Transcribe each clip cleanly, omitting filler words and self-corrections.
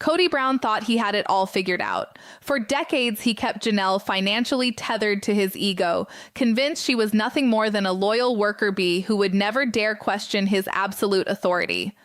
Kody Brown thought he had it all figured out. For decades, he kept Janelle financially tethered to his ego, convinced she was nothing more than a loyal worker bee who would never dare question his absolute authority.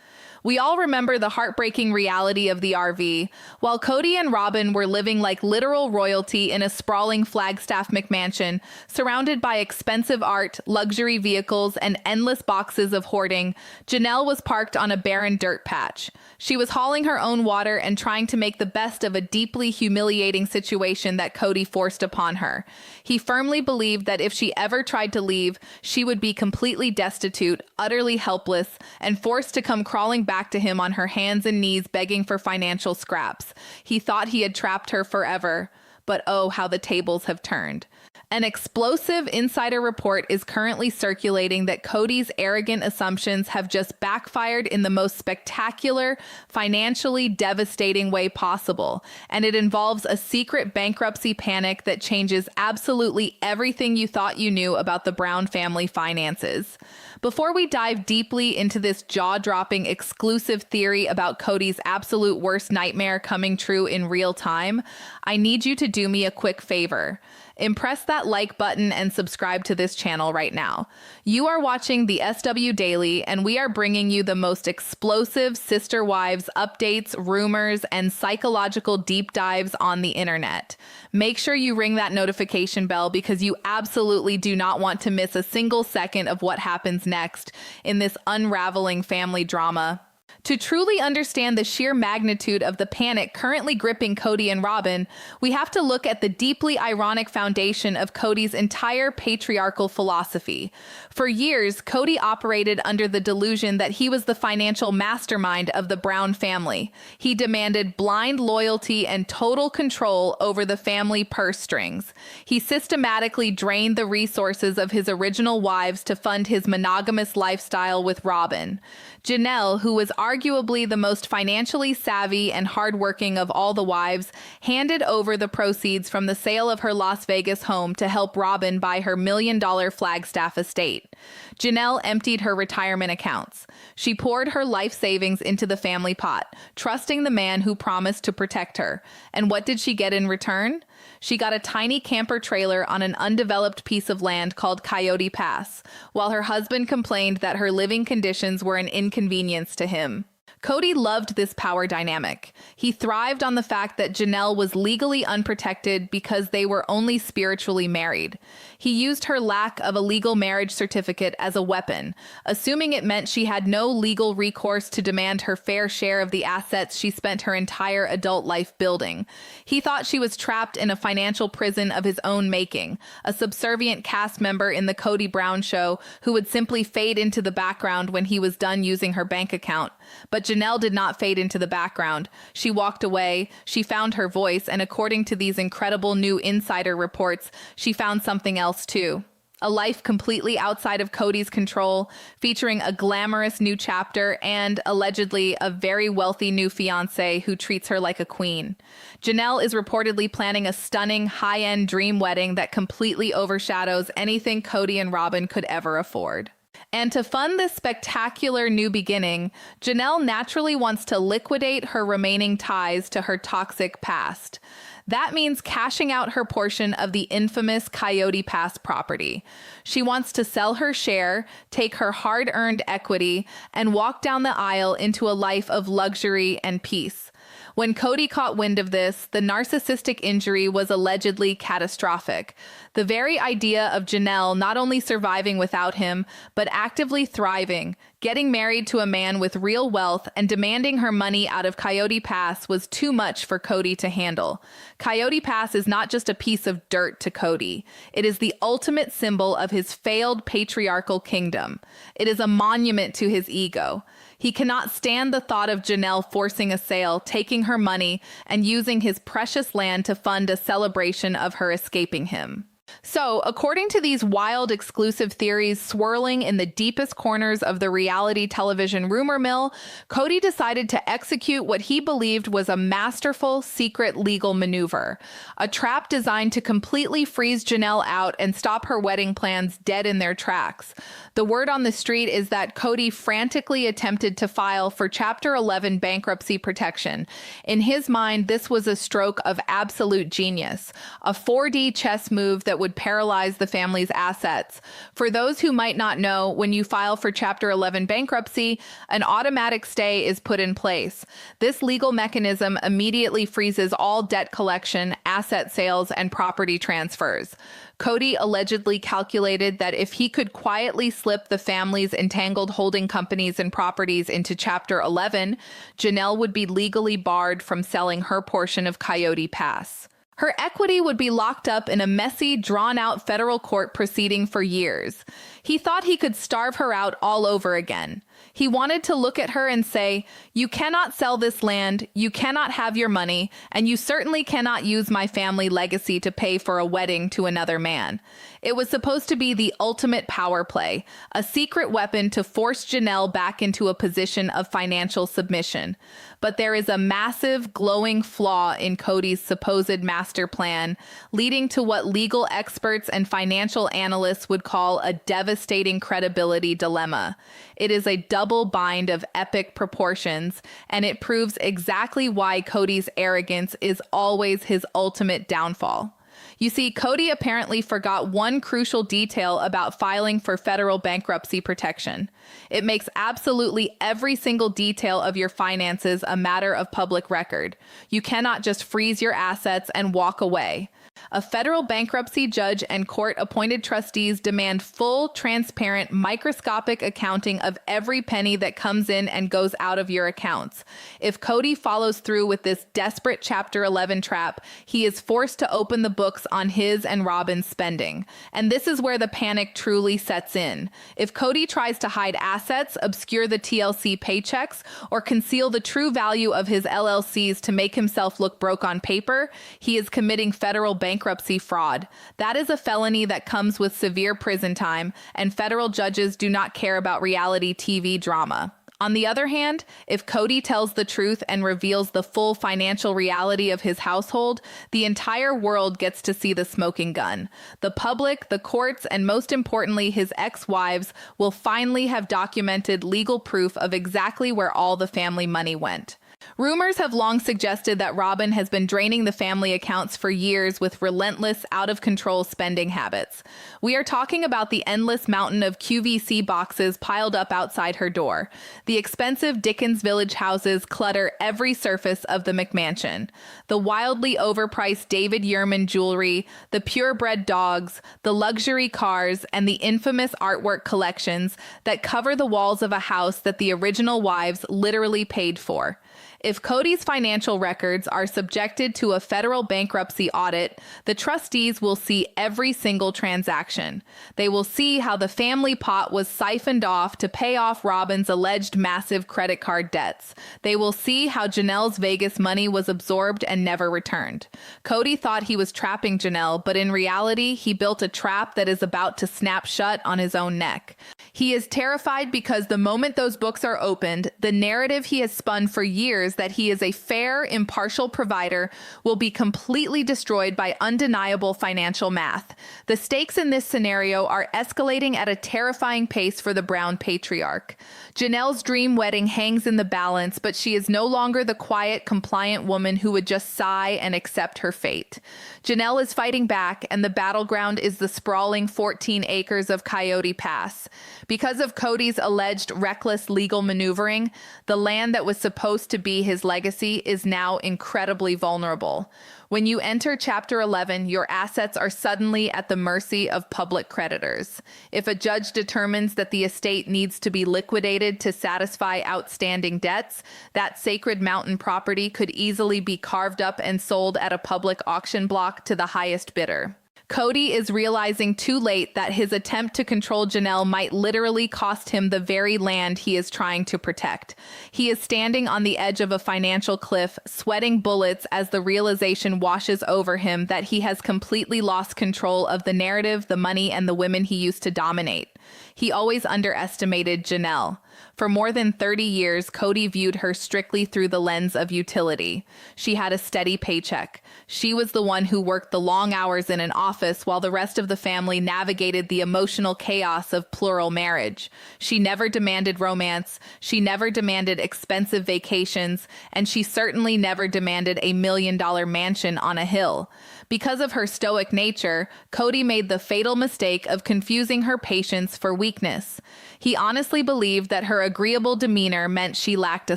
We all remember the heartbreaking reality of the RV. While Kody and Robyn were living like literal royalty in a sprawling Flagstaff McMansion, surrounded by expensive art, luxury vehicles, and endless boxes of hoarding, Janelle was parked on a barren dirt patch. She was hauling her own water and trying to make the best of a deeply humiliating situation that Kody forced upon her. He firmly believed that if she ever tried to leave, she would be completely destitute, utterly helpless, and forced to come crawling back to him on her hands and knees begging for financial scraps. He thought he had trapped her forever. But oh, how the tables have turned. An explosive insider report is currently circulating that Kody's arrogant assumptions have just backfired in the most spectacular, financially devastating way possible, and it involves a secret bankruptcy panic that changes absolutely everything you thought you knew about the Brown family finances. Before we dive deeply into this jaw-dropping exclusive theory about Kody's absolute worst nightmare coming true in real time, I need you to do me a quick favor. Impress that like button and subscribe to this channel right now. You are watching the SW Daily, and we are bringing you the most explosive sister wives updates, rumors, and psychological deep dives on the internet. Make sure you ring that notification bell because you absolutely do not want to miss a single second of what happens next in this unraveling family drama. To truly understand the sheer magnitude of the panic currently gripping Kody and Robyn, we have to look at the deeply ironic foundation of Kody's entire patriarchal philosophy. For years, Kody operated under the delusion that he was the financial mastermind of the Brown family. He demanded blind loyalty and total control over the family purse strings. He systematically drained the resources of his original wives to fund his monogamous lifestyle with Robyn. Janelle, who was arguably the most financially savvy and hardworking of all the wives, handed over the proceeds from the sale of her Las Vegas home to help Robyn buy her $1 million Flagstaff estate. Janelle emptied her retirement accounts. She poured her life savings into the family pot, trusting the man who promised to protect her. And what did she get in return? She got a tiny camper trailer on an undeveloped piece of land called Coyote Pass, while her husband complained that her living conditions were an inconvenience to him. Kody loved this power dynamic. He thrived on the fact that Janelle was legally unprotected because they were only spiritually married. He used her lack of a legal marriage certificate as a weapon, assuming it meant she had no legal recourse to demand her fair share of the assets she spent her entire adult life building. He thought she was trapped in a financial prison of his own making, a subservient cast member in the Kody Brown show who would simply fade into the background when he was done using her bank account. But Janelle did not fade into the background. She walked away, she found her voice, and according to these incredible new insider reports, she found something else too. A life completely outside of Kody's control, featuring a glamorous new chapter and, allegedly, a very wealthy new fiancé who treats her like a queen. Janelle is reportedly planning a stunning, high-end dream wedding that completely overshadows anything Kody and Robyn could ever afford. And to fund this spectacular new beginning, Janelle naturally wants to liquidate her remaining ties to her toxic past. That means cashing out her portion of the infamous Coyote Pass property. She wants to sell her share, take her hard-earned equity, and walk down the aisle into a life of luxury and peace. When Kody caught wind of this, the narcissistic injury was allegedly catastrophic. The very idea of Janelle not only surviving without him, but actively thriving, getting married to a man with real wealth, and demanding her money out of Coyote Pass was too much for Kody to handle. Coyote Pass is not just a piece of dirt to Kody. It is the ultimate symbol of his failed patriarchal kingdom. It is a monument to his ego. He cannot stand the thought of Janelle forcing a sale, taking her money, and using his precious land to fund a celebration of her escaping him. So, according to these wild exclusive theories swirling in the deepest corners of the reality television rumor mill, Kody decided to execute what he believed was a masterful secret legal maneuver, a trap designed to completely freeze Janelle out and stop her wedding plans dead in their tracks. The word on the street is that Kody frantically attempted to file for Chapter 11 bankruptcy protection. In his mind, this was a stroke of absolute genius, a 4D chess move that would paralyze the family's assets. For those who might not know, when you file for Chapter 11 bankruptcy, an automatic stay is put in place. This legal mechanism immediately freezes all debt collection, asset sales, and property transfers. Kody allegedly calculated that if he could quietly slip the family's entangled holding companies and properties into Chapter 11, Janelle would be legally barred from selling her portion of Coyote Pass. Her equity would be locked up in a messy, drawn-out federal court proceeding for years. He thought he could starve her out all over again. He wanted to look at her and say, "You cannot sell this land, you cannot have your money, and you certainly cannot use my family legacy to pay for a wedding to another man." It was supposed to be the ultimate power play, a secret weapon to force Janelle back into a position of financial submission. But there is a massive, glowing flaw in Kody's supposed master plan, leading to what legal experts and financial analysts would call a devastating credibility dilemma. It is a double bind of epic proportions, and it proves exactly why Kody's arrogance is always his ultimate downfall. You see, Kody apparently forgot one crucial detail about filing for federal bankruptcy protection. It makes absolutely every single detail of your finances a matter of public record. You cannot just freeze your assets and walk away. A federal bankruptcy judge and court-appointed trustees demand full, transparent, microscopic accounting of every penny that comes in and goes out of your accounts. If Kody follows through with this desperate Chapter 11 trap, he is forced to open the books on his and Robyn's spending. And this is where the panic truly sets in. If Kody tries to hide assets, obscure the TLC paychecks, or conceal the true value of his LLCs to make himself look broke on paper, he is committing federal bankruptcy fraud. That is a felony that comes with severe prison time, and federal judges do not care about reality TV drama. On the other hand, if Kody tells the truth and reveals the full financial reality of his household, the entire world gets to see the smoking gun. The public, the courts, and most importantly, his ex-wives will finally have documented legal proof of exactly where all the family money went. Rumors have long suggested that Robyn has been draining the family accounts for years with relentless, out-of-control spending habits. We are talking about the endless mountain of QVC boxes piled up outside her door. The expensive Dickens Village houses clutter every surface of the McMansion. The wildly overpriced David Yurman jewelry, the purebred dogs, the luxury cars, and the infamous artwork collections that cover the walls of a house that the original wives literally paid for. If Kody's financial records are subjected to a federal bankruptcy audit, the trustees will see every single transaction. They will see how the family pot was siphoned off to pay off Robyn's alleged massive credit card debts. They will see how Janelle's Vegas money was absorbed and never returned. Kody thought he was trapping Janelle, but in reality, he built a trap that is about to snap shut on his own neck. He is terrified because the moment those books are opened, the narrative he has spun for years that he is a fair, impartial provider will be completely destroyed by undeniable financial math. The stakes in this scenario are escalating at a terrifying pace for the Brown patriarch. Janelle's dream wedding hangs in the balance, but she is no longer the quiet, compliant woman who would just sigh and accept her fate. Janelle is fighting back, and the battleground is the sprawling 14 acres of Coyote Pass. Because of Kody's alleged reckless legal maneuvering, the land that was supposed to be his legacy is now incredibly vulnerable. When you enter Chapter 11, your assets are suddenly at the mercy of public creditors. If a judge determines that the estate needs to be liquidated to satisfy outstanding debts, that sacred mountain property could easily be carved up and sold at a public auction block to the highest bidder. Kody is realizing too late that his attempt to control Janelle might literally cost him the very land he is trying to protect. He is standing on the edge of a financial cliff, sweating bullets as the realization washes over him that he has completely lost control of the narrative, the money, and the women he used to dominate. He always underestimated Janelle. For more than 30 years, Kody viewed her strictly through the lens of utility. She had a steady paycheck. She was the one who worked the long hours in an office while the rest of the family navigated the emotional chaos of plural marriage. She never demanded romance, she never demanded expensive vacations, and she certainly never demanded a $1 million mansion on a hill. Because of her stoic nature, Kody made the fatal mistake of confusing her patience for weakness. He honestly believed that her agreeable demeanor meant she lacked a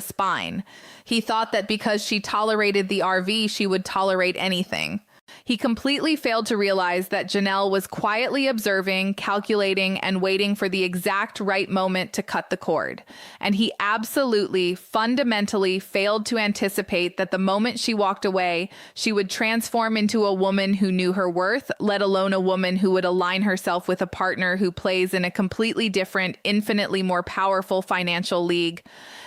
spine. He thought that because she tolerated the RV, she would tolerate anything. He completely failed to realize that Janelle was quietly observing, calculating, and waiting for the exact right moment to cut the cord. And he absolutely, fundamentally failed to anticipate that the moment she walked away, she would transform into a woman who knew her worth, let alone a woman who would align herself with a partner who plays in a completely different, infinitely more powerful financial league.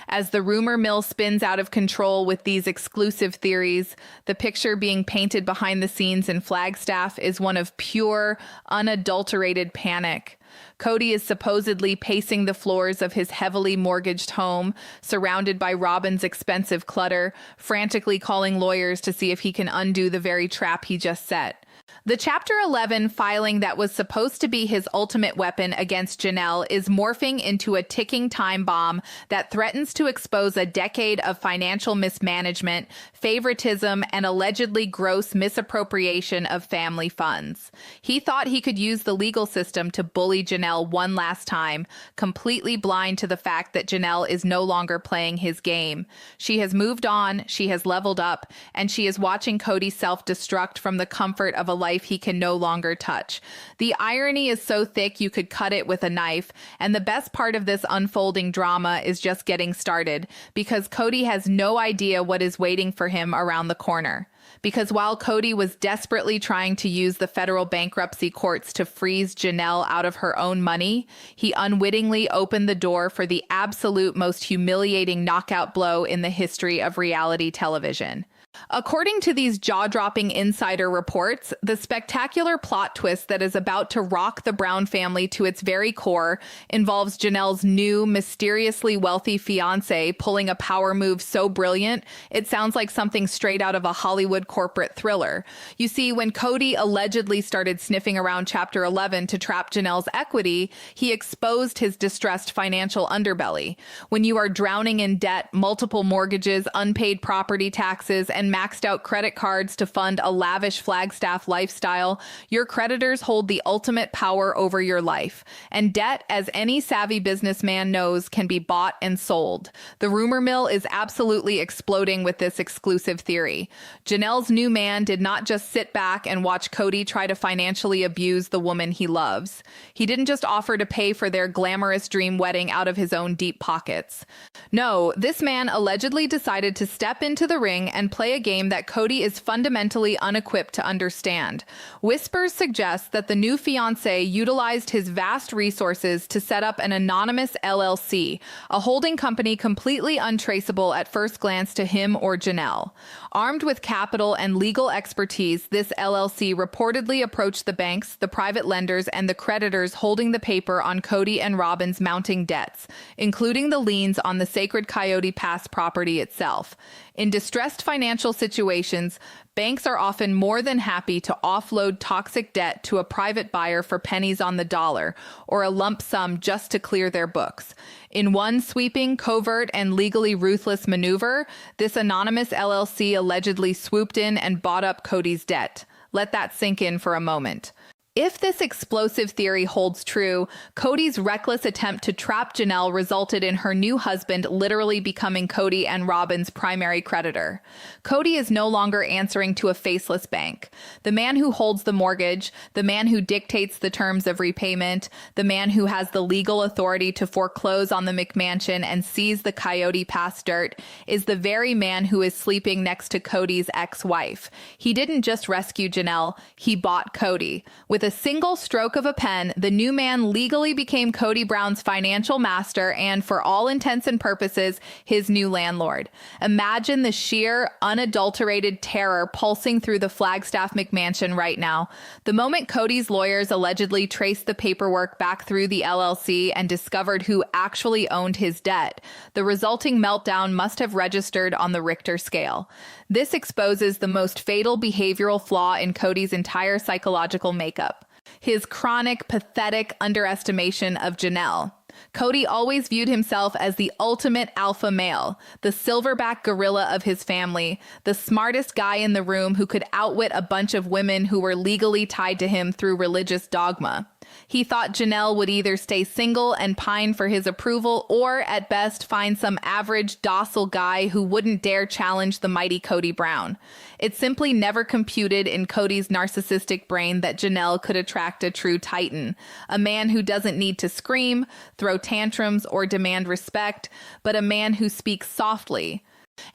As the rumor mill spins out of control with these exclusive theories, the picture being painted behind the scenes in Flagstaff is one of pure, unadulterated panic. Kody is supposedly pacing the floors of his heavily mortgaged home, surrounded by Robyn's expensive clutter, frantically calling lawyers to see if he can undo the very trap he just set. The Chapter 11 filing that was supposed to be his ultimate weapon against Janelle is morphing into a ticking time bomb that threatens to expose a decade of financial mismanagement, favoritism, and allegedly gross misappropriation of family funds. He thought he could use the legal system to bully Janelle one last time, completely blind to the fact that Janelle is no longer playing his game. She has moved on, she has leveled up, and she is watching Kody self-destruct from the comfort of a life he can no longer touch. The irony is so thick you could cut it with a knife, and the best part of this unfolding drama is just getting started, because Kody has no idea what is waiting for him around the corner. Because while Kody was desperately trying to use the federal bankruptcy courts to freeze Janelle out of her own money, he unwittingly opened the door for the absolute most humiliating knockout blow in the history of reality television. According to these jaw-dropping insider reports, the spectacular plot twist that is about to rock the Brown family to its very core involves Janelle's new, mysteriously wealthy fiancé pulling a power move so brilliant, it sounds like something straight out of a Hollywood corporate thriller. You see, when Kody allegedly started sniffing around Chapter 11 to trap Janelle's equity, he exposed his distressed financial underbelly. When you are drowning in debt, multiple mortgages, unpaid property taxes, and maxed out credit cards to fund a lavish Flagstaff lifestyle, your creditors hold the ultimate power over your life. And debt, as any savvy businessman knows, can be bought and sold. The rumor mill is absolutely exploding with this exclusive theory. Janelle's new man did not just sit back and watch Kody try to financially abuse the woman he loves. He didn't just offer to pay for their glamorous dream wedding out of his own deep pockets. No, this man allegedly decided to step into the ring and play a game that Kody is fundamentally unequipped to understand. Whispers suggest that the new fiancé utilized his vast resources to set up an anonymous LLC, a holding company completely untraceable at first glance to him or Janelle. Armed with capital and legal expertise, this LLC reportedly approached the banks, the private lenders, and the creditors holding the paper on Kody and Robyn's mounting debts, including the liens on the sacred Coyote Pass property itself. In distressed financial situations, banks are often more than happy to offload toxic debt to a private buyer for pennies on the dollar, or a lump sum just to clear their books. In one sweeping, covert, and legally ruthless maneuver, this anonymous LLC allegedly swooped in and bought up Kody's debt. Let that sink in for a moment. If this explosive theory holds true, Kody's reckless attempt to trap Janelle resulted in her new husband literally becoming Kody and Robyn's primary creditor. Kody is no longer answering to a faceless bank. The man who holds the mortgage, the man who dictates the terms of repayment, the man who has the legal authority to foreclose on the McMansion and seize the Coyote Pass dirt, is the very man who is sleeping next to Kody's ex-wife. He didn't just rescue Janelle, he bought Kody. With a single stroke of a pen, the new man legally became Kody Brown's financial master and, for all intents and purposes, his new landlord. Imagine the sheer, unadulterated terror pulsing through the Flagstaff McMansion right now. The moment Kody's lawyers allegedly traced the paperwork back through the LLC and discovered who actually owned his debt, the resulting meltdown must have registered on the Richter scale. This exposes the most fatal behavioral flaw in Kody's entire psychological makeup: his chronic, pathetic underestimation of Janelle. Kody always viewed himself as the ultimate alpha male, the silverback gorilla of his family, the smartest guy in the room who could outwit a bunch of women who were legally tied to him through religious dogma. He thought Janelle would either stay single and pine for his approval or, at best, find some average, docile guy who wouldn't dare challenge the mighty Kody Brown. It simply never computed in Kody's narcissistic brain that Janelle could attract a true titan, a man who doesn't need to scream, throw tantrums, or demand respect, but a man who speaks softly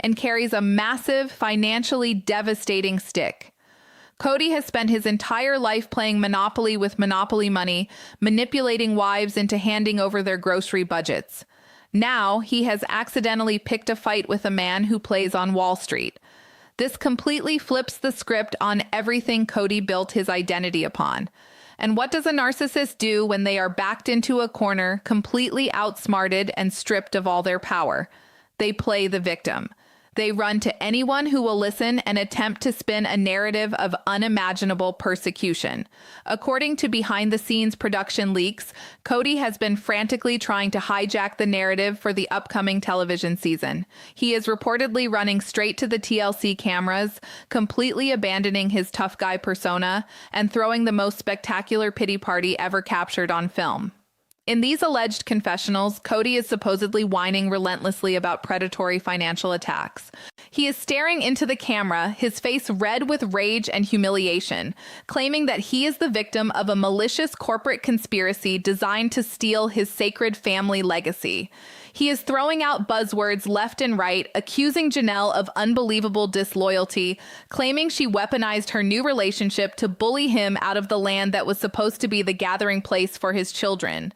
and carries a massive, financially devastating stick. Kody has spent his entire life playing Monopoly with Monopoly money, manipulating wives into handing over their grocery budgets. Now, he has accidentally picked a fight with a man who plays on Wall Street. This completely flips the script on everything Kody built his identity upon. And what does a narcissist do when they are backed into a corner, completely outsmarted and stripped of all their power? They play the victim. They run to anyone who will listen and attempt to spin a narrative of unimaginable persecution. According to behind-the-scenes production leaks, Kody has been frantically trying to hijack the narrative for the upcoming television season. He is reportedly running straight to the TLC cameras, completely abandoning his tough guy persona, and throwing the most spectacular pity party ever captured on film. In these alleged confessionals, Kody is supposedly whining relentlessly about predatory financial attacks. He is staring into the camera, his face red with rage and humiliation, claiming that he is the victim of a malicious corporate conspiracy designed to steal his sacred family legacy. He is throwing out buzzwords left and right, accusing Janelle of unbelievable disloyalty, claiming she weaponized her new relationship to bully him out of the land that was supposed to be the gathering place for his children.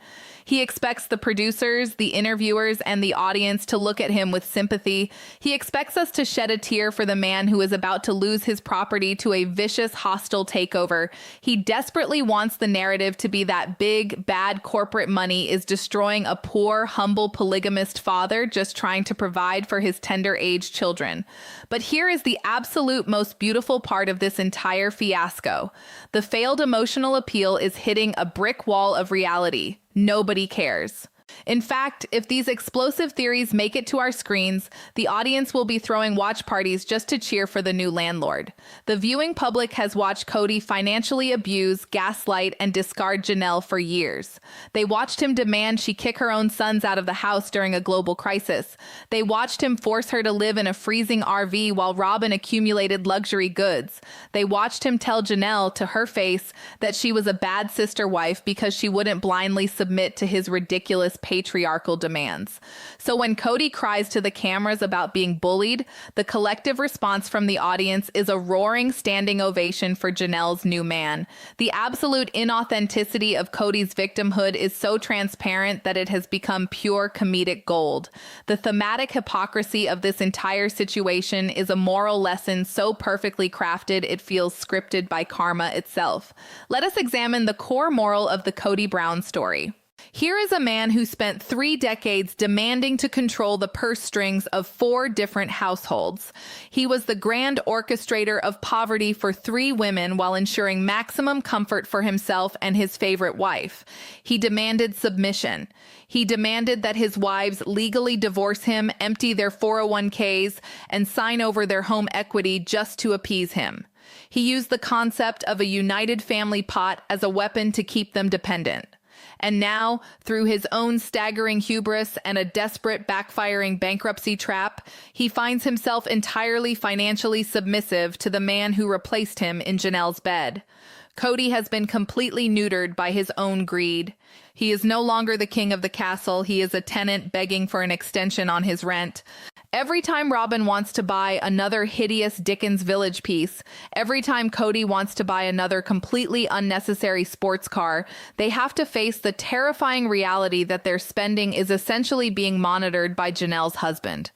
He expects the producers, the interviewers, and the audience to look at him with sympathy. He expects us to shed a tear for the man who is about to lose his property to a vicious, hostile takeover. He desperately wants the narrative to be that big, bad corporate money is destroying a poor, humble, polygamist father just trying to provide for his tender-aged children. But here is the absolute most beautiful part of this entire fiasco. The failed emotional appeal is hitting a brick wall of reality. Nobody cares. In fact, if these explosive theories make it to our screens, the audience will be throwing watch parties just to cheer for the new landlord. The viewing public has watched Kody financially abuse, gaslight, and discard Janelle for years. They watched him demand she kick her own sons out of the house during a global crisis. They watched him force her to live in a freezing RV while Robyn accumulated luxury goods. They watched him tell Janelle to her face that she was a bad sister wife because she wouldn't blindly submit to his ridiculous patriarchal demands. So when Kody cries to the cameras about being bullied, the collective response from the audience is a roaring standing ovation for Janelle's new man. The absolute inauthenticity of Kody's victimhood is so transparent that it has become pure comedic gold. The thematic hypocrisy of this entire situation is a moral lesson so perfectly crafted it feels scripted by karma itself. Let us examine the core moral of the Kody Brown story. Here is a man who spent 3 decades demanding to control the purse strings of 4 different households. He was the grand orchestrator of poverty for 3 women while ensuring maximum comfort for himself and his favorite wife. He demanded submission. He demanded that his wives legally divorce him, empty their 401ks, and sign over their home equity just to appease him. He used the concept of a united family pot as a weapon to keep them dependent. And now, through his own staggering hubris and a desperate backfiring bankruptcy trap, he finds himself entirely financially submissive to the man who replaced him in Janelle's bed. Kody has been completely neutered by his own greed. He is no longer the king of the castle. He is a tenant begging for an extension on his rent. Every time Robyn wants to buy another hideous Dickens Village piece, every time Kody wants to buy another completely unnecessary sports car, they have to face the terrifying reality that their spending is essentially being monitored by Janelle's husband.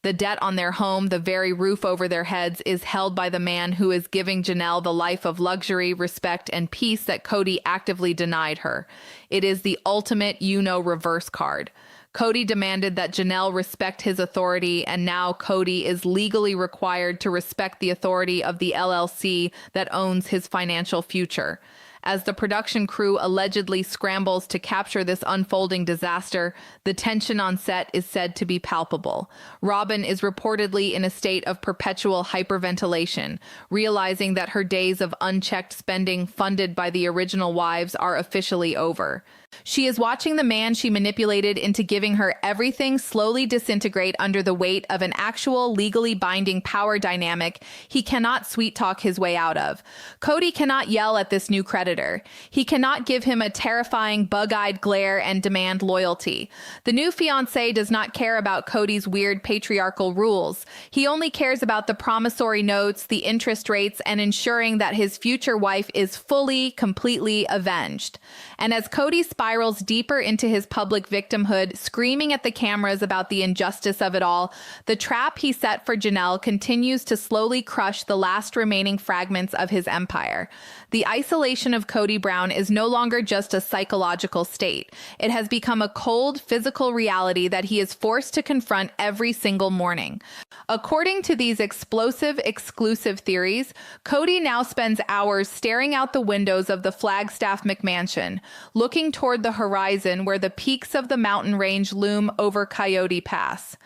The debt on their home, the very roof over their heads, is held by the man who is giving Janelle the life of luxury, respect, and peace that Kody actively denied her. It is the ultimate reverse card. Kody demanded that Janelle respect his authority, and now Kody is legally required to respect the authority of the LLC that owns his financial future. As the production crew allegedly scrambles to capture this unfolding disaster, the tension on set is said to be palpable. Robyn is reportedly in a state of perpetual hyperventilation, realizing that her days of unchecked spending funded by the original wives are officially over. She is watching the man she manipulated into giving her everything slowly disintegrate under the weight of an actual legally binding power dynamic he cannot sweet-talk his way out of. Kody cannot yell at this new creditor. He cannot give him a terrifying bug-eyed glare and demand loyalty. The new fiancé does not care about Kody's weird patriarchal rules. He only cares about the promissory notes, the interest rates, and ensuring that his future wife is fully, completely avenged. And as Kody spirals deeper into his public victimhood, screaming at the cameras about the injustice of it all, the trap he set for Janelle continues to slowly crush the last remaining fragments of his empire. The isolation of Kody Brown is no longer just a psychological state. It has become a cold, physical reality that he is forced to confront every single morning. According to these explosive, exclusive theories, Kody now spends hours staring out the windows of the Flagstaff McMansion, looking toward the horizon where the peaks of the mountain range loom over Coyote Pass.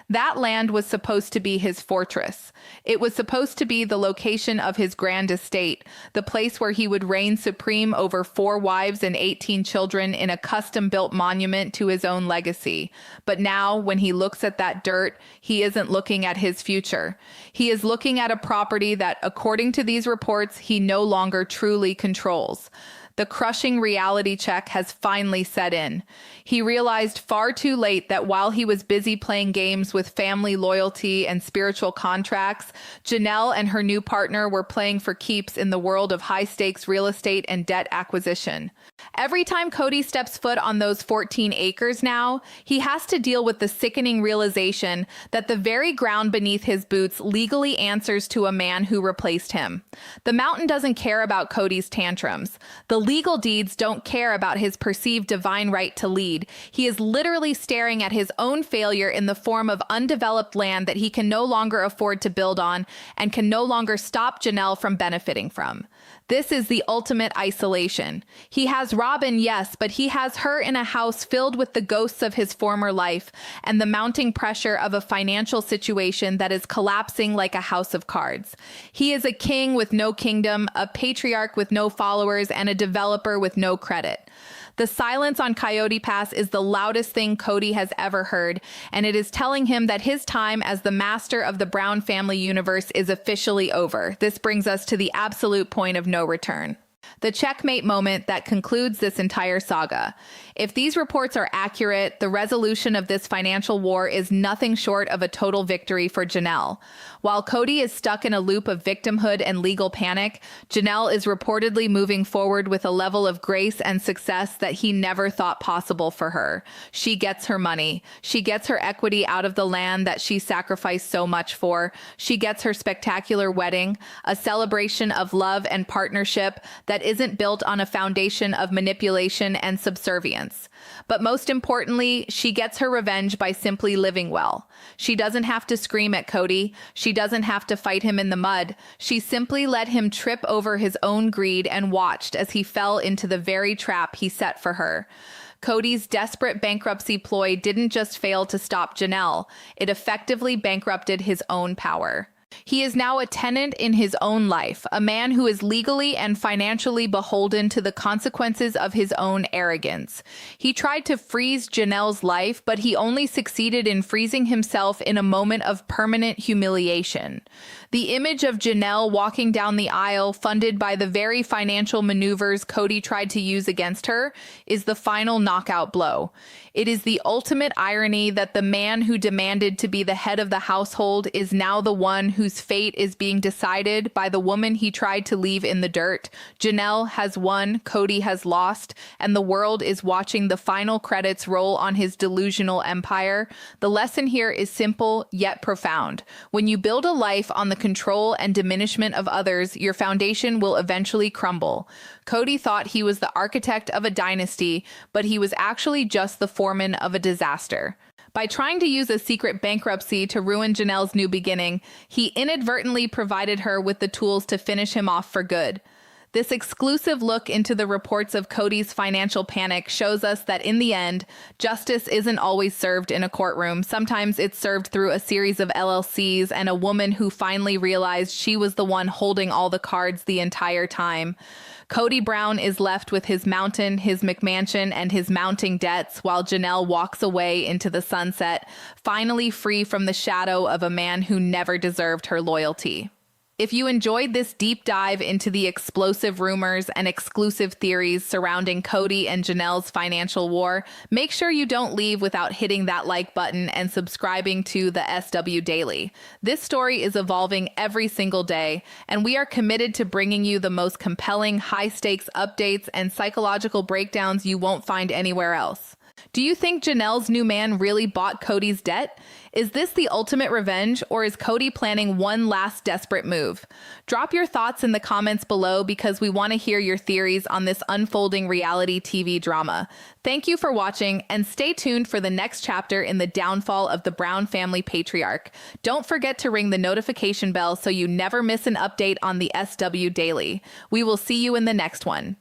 That land was supposed to be his fortress. It was supposed to be the location of his grand estate, the place where he would reign supreme over 4 wives and 18 children in a custom-built monument to his own legacy. But now, when he looks at that dirt, he isn't looking at his future. He is looking at a property that, according to these reports, he no longer truly controls. The crushing reality check has finally set in. He realized far too late that while he was busy playing games with family loyalty and spiritual contracts, Janelle and her new partner were playing for keeps in the world of high-stakes real estate and debt acquisition. Every time Kody steps foot on those 14 acres now, he has to deal with the sickening realization that the very ground beneath his boots legally answers to a man who replaced him. The mountain doesn't care about Kody's tantrums. The legal deeds don't care about his perceived divine right to lead. He is literally staring at his own failure in the form of undeveloped land that he can no longer afford to build on and can no longer stop Janelle from benefiting from. This is the ultimate isolation. He has Robyn, yes, but he has her in a house filled with the ghosts of his former life and the mounting pressure of a financial situation that is collapsing like a house of cards. He is a king with no kingdom, a patriarch with no followers, and a developer with no credit. The silence on Coyote Pass is the loudest thing Kody has ever heard, and it is telling him that his time as the master of the Brown family universe is officially over. This brings us to the absolute point of no return. The checkmate moment that concludes this entire saga. If these reports are accurate, the resolution of this financial war is nothing short of a total victory for Janelle. While Kody is stuck in a loop of victimhood and legal panic, Janelle is reportedly moving forward with a level of grace and success that he never thought possible for her. She gets her money. She gets her equity out of the land that she sacrificed so much for. She gets her spectacular wedding, a celebration of love and partnership that isn't built on a foundation of manipulation and subservience. But most importantly, she gets her revenge by simply living well. She doesn't have to scream at Kody. She doesn't have to fight him in the mud. She simply let him trip over his own greed and watched as he fell into the very trap he set for her. Kody's desperate bankruptcy ploy didn't just fail to stop Janelle. It effectively bankrupted his own power. He is now a tenant in his own life, a man who is legally and financially beholden to the consequences of his own arrogance. He tried to freeze Janelle's life, but he only succeeded in freezing himself in a moment of permanent humiliation. The image of Janelle walking down the aisle, funded by the very financial maneuvers Kody tried to use against her, is the final knockout blow. It is the ultimate irony that the man who demanded to be the head of the household is now the one whose fate is being decided by the woman he tried to leave in the dirt. Janelle has won, Kody has lost, and the world is watching the final credits roll on his delusional empire. The lesson here is simple yet profound. When you build a life on the control and diminishment of others, your foundation will eventually crumble. Kody thought he was the architect of a dynasty, but he was actually just the foreman of a disaster. By trying to use a secret bankruptcy to ruin Janelle's new beginning, he inadvertently provided her with the tools to finish him off for good. This exclusive look into the reports of Kody's financial panic shows us that in the end, justice isn't always served in a courtroom. Sometimes it's served through a series of LLCs and a woman who finally realized she was the one holding all the cards the entire time. Kody Brown is left with his mountain, his McMansion, and his mounting debts, while Janelle walks away into the sunset, finally free from the shadow of a man who never deserved her loyalty. If you enjoyed this deep dive into the explosive rumors and exclusive theories surrounding Kody and Janelle's financial war, make sure you don't leave without hitting that like button and subscribing to the SW Daily. This story is evolving every single day, and we are committed to bringing you the most compelling, high-stakes updates and psychological breakdowns you won't find anywhere else. Do you think Janelle's new man really bought Kody's debt? Is this the ultimate revenge, or is Kody planning one last desperate move? Drop your thoughts in the comments below because we want to hear your theories on this unfolding reality TV drama. Thank you for watching, and stay tuned for the next chapter in the downfall of the Brown family patriarch. Don't forget to ring the notification bell so you never miss an update on the SW Daily. We will see you in the next one.